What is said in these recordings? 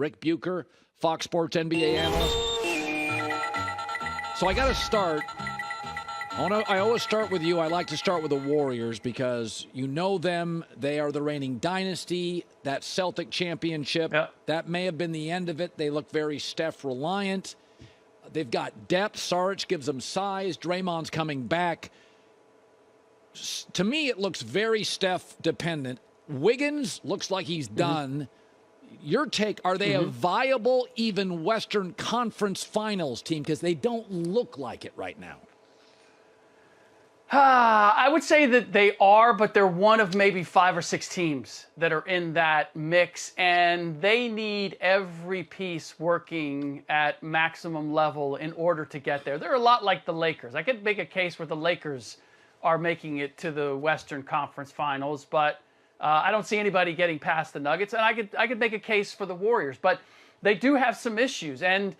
Ric Bucher, Fox Sports NBA analyst. So I got to start. I always start with you. I like to start with the Warriors because you know them. They are the reigning dynasty. That Celtic championship, that may have been the end of it. They look very Steph-reliant. They've got depth. Saric gives them size. Draymond's coming back. To me, it looks very Steph-dependent. Wiggins looks like he's done. Your take, are they a viable, even Western Conference Finals team? Because they don't look like it right now. I would say that they are, but they're one of maybe 5 or 6 teams that are in that mix, and they need every piece working at maximum level in order to get there. They're a lot like the Lakers. I could make a case where the Lakers are making it to the Western Conference Finals, but I don't see anybody getting past the Nuggets, and I could make a case for the Warriors, but they do have some issues, and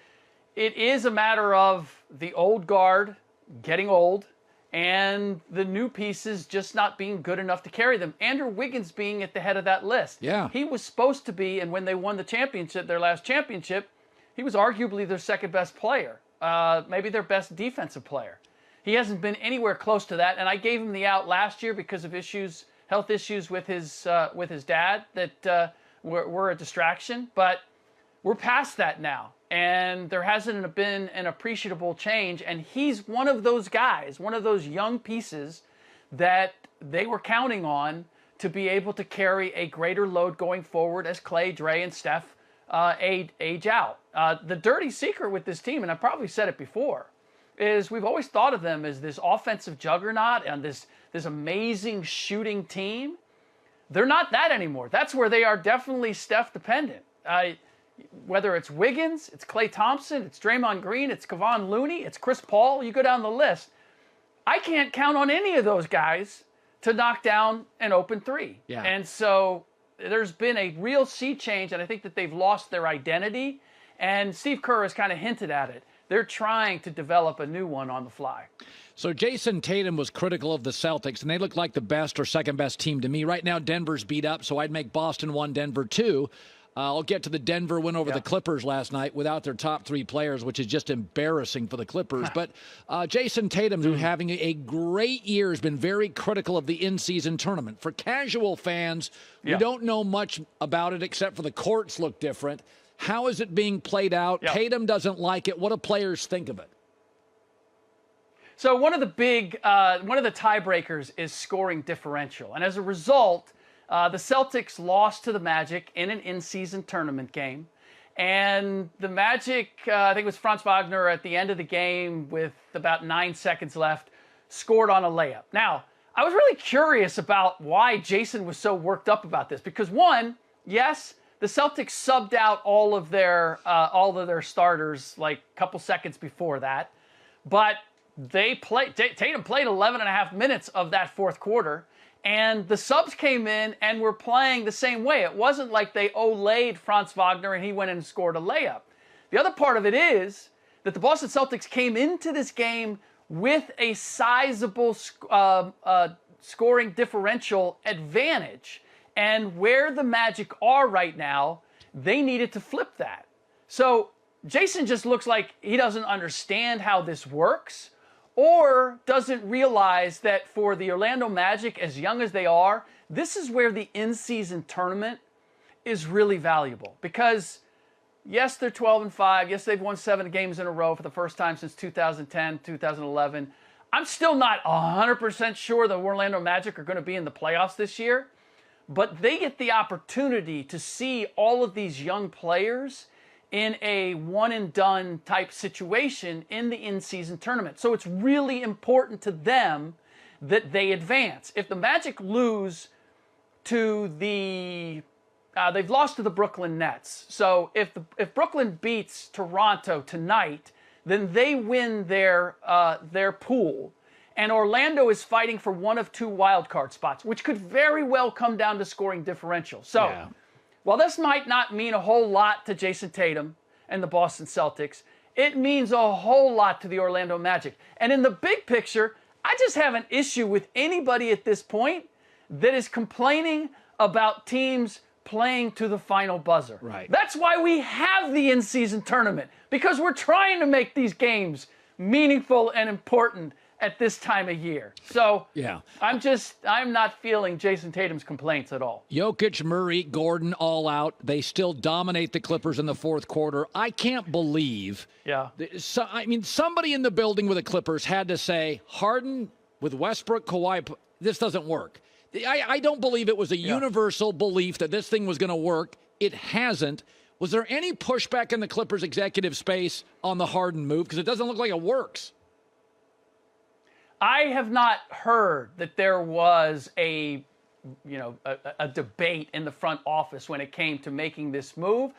it is a matter of the old guard getting old, and the new pieces just not being good enough to carry them. Andrew Wiggins being at the head of that list. Yeah. He was supposed to be, and when they won the championship, their last championship, he was arguably their second best player, maybe their best defensive player. He hasn't been anywhere close to that, and I gave him the out last year because of health issues with his dad that were a distraction. But we're past that now. And there hasn't been an appreciable change. And he's one of those guys, one of those young pieces that they were counting on to be able to carry a greater load going forward as Clay, Dre, and Steph age out. The dirty secret with this team, and I've probably said it before, is we've always thought of them as this offensive juggernaut and this amazing shooting team. They're not that anymore. That's where they are definitely Steph dependent. Whether it's Wiggins, it's Klay Thompson, it's Draymond Green, it's Kevon Looney, it's Chris Paul, you go down the list. I can't count on any of those guys to knock down an open three. Yeah. And so there's been a real sea change, and I think that they've lost their identity. And Steve Kerr has kind of hinted at it. They're trying to develop a new one on the fly. So Jason Tatum was critical of the Celtics, and they look like the best or second best team to me. Right now, Denver's beat up, so I'd make Boston 1, Denver 2. I'll get to the Denver win over the Clippers last night without their top 3 players, which is just embarrassing for the Clippers. But Jason Tatum, who's having a great year, has been very critical of the in-season tournament. For casual fans who don't know much about it except for the courts look different, how is it being played out? Tatum doesn't like it. What do players think of it? So one of the tiebreakers is scoring differential. And as a result, the Celtics lost to the Magic in an in-season tournament game. And the Magic, I think it was Franz Wagner at the end of the game with about 9 seconds left, scored on a layup. Now, I was really curious about why Jason was so worked up about this. Because one, yes, the Celtics subbed out all of their starters like a couple seconds before that. But Tatum played 11 and a half minutes of that fourth quarter. And the subs came in and were playing the same way. It wasn't like they olayed Franz Wagner and he went and scored a layup. The other part of it is that the Boston Celtics came into this game with a sizable scoring differential advantage. And where the Magic are right now, they needed to flip that. So Jason just looks like he doesn't understand how this works, or doesn't realize that for the Orlando Magic, as young as they are, this is where the in-season tournament is really valuable. Because, yes, they're 12-5. Yes, they've won 7 games in a row for the first time since 2010, 2011. I'm still not 100% sure the Orlando Magic are going to be in the playoffs this year. But they get the opportunity to see all of these young players in a one-and-done type situation in the in-season tournament. So it's really important to them that they advance. If the Magic lose to they've lost to the Brooklyn Nets. So if Brooklyn beats Toronto tonight, then they win their pool. And Orlando is fighting for one of 2 wild card spots, which could very well come down to scoring differential. So while this might not mean a whole lot to Jason Tatum and the Boston Celtics, it means a whole lot to the Orlando Magic. And in the big picture, I just have an issue with anybody at this point that is complaining about teams playing to the final buzzer. Right. That's why we have the in-season tournament, because we're trying to make these games meaningful and important at this time of year. So yeah, I'm not feeling Jason Tatum's complaints at all. Jokić, Murray, Gordon, all out. They still dominate the Clippers in the fourth quarter. I can't believe. Yeah. So, I mean, somebody in the building with the Clippers had to say, Harden with Westbrook, Kawhi, this doesn't work. I don't believe it was a universal belief that this thing was going to work. It hasn't. Was there any pushback in the Clippers executive space on the Harden move? Because it doesn't look like it works. I have not heard that there was a debate in the front office when it came to making this move.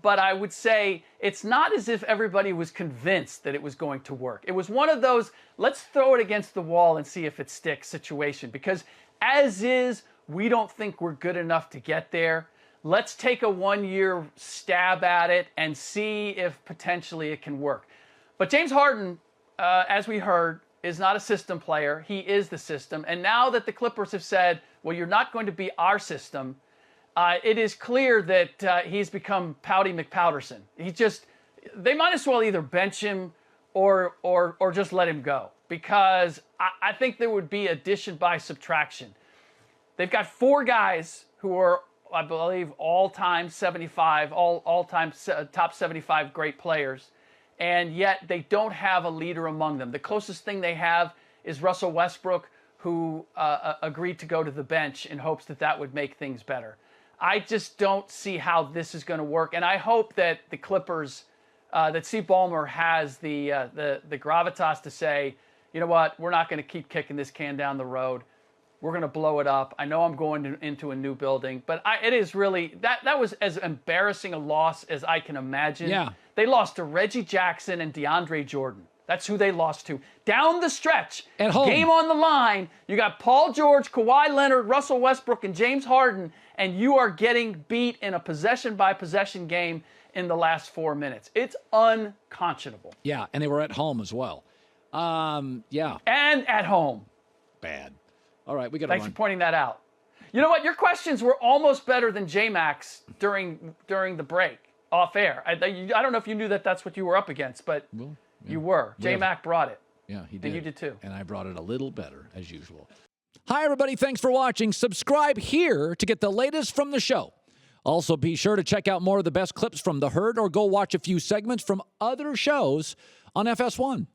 But I would say it's not as if everybody was convinced that it was going to work. It was one of those, let's throw it against the wall and see if it sticks situation. Because as is, we don't think we're good enough to get there. Let's take a 1-year stab at it and see if potentially it can work. But James Harden, as we heard, is not a system player. He is the system. And now that the Clippers have said, well, you're not going to be our system, it is clear that he's become Pouty McPowderson. They might as well either bench him or just let him go, because I think there would be addition by subtraction. They've got 4 guys who are, I believe, all-time 75, all-time top 75 great players. And yet they don't have a leader among them. The closest thing they have is Russell Westbrook, who agreed to go to the bench in hopes that that would make things better. I just don't see how this is going to work. And I hope that the Clippers, that Steve Ballmer has the gravitas to say, you know what, we're not going to keep kicking this can down the road. We're going to blow it up. I know I'm going into a new building, but it is really, that was as embarrassing a loss as I can imagine. Yeah. They lost to Reggie Jackson and DeAndre Jordan. That's who they lost to. Down the stretch, at home, game on the line, you got Paul George, Kawhi Leonard, Russell Westbrook, and James Harden, and you are getting beat in a possession-by-possession game in the last 4 minutes. It's unconscionable. Yeah, and they were at home as well. Yeah. And at home. Bad. All right, we got to Thanks for pointing that out. You know what? Your questions were almost better than J-Max during the break, off air. I don't know if you knew that that's what you were up against, but you were. J-Mac brought it. Yeah, he did. And you did too. And I brought it a little better, as usual. Hi, everybody. Thanks for watching. Subscribe here to get the latest from the show. Also, be sure to check out more of the best clips from The Herd or go watch a few segments from other shows on FS1.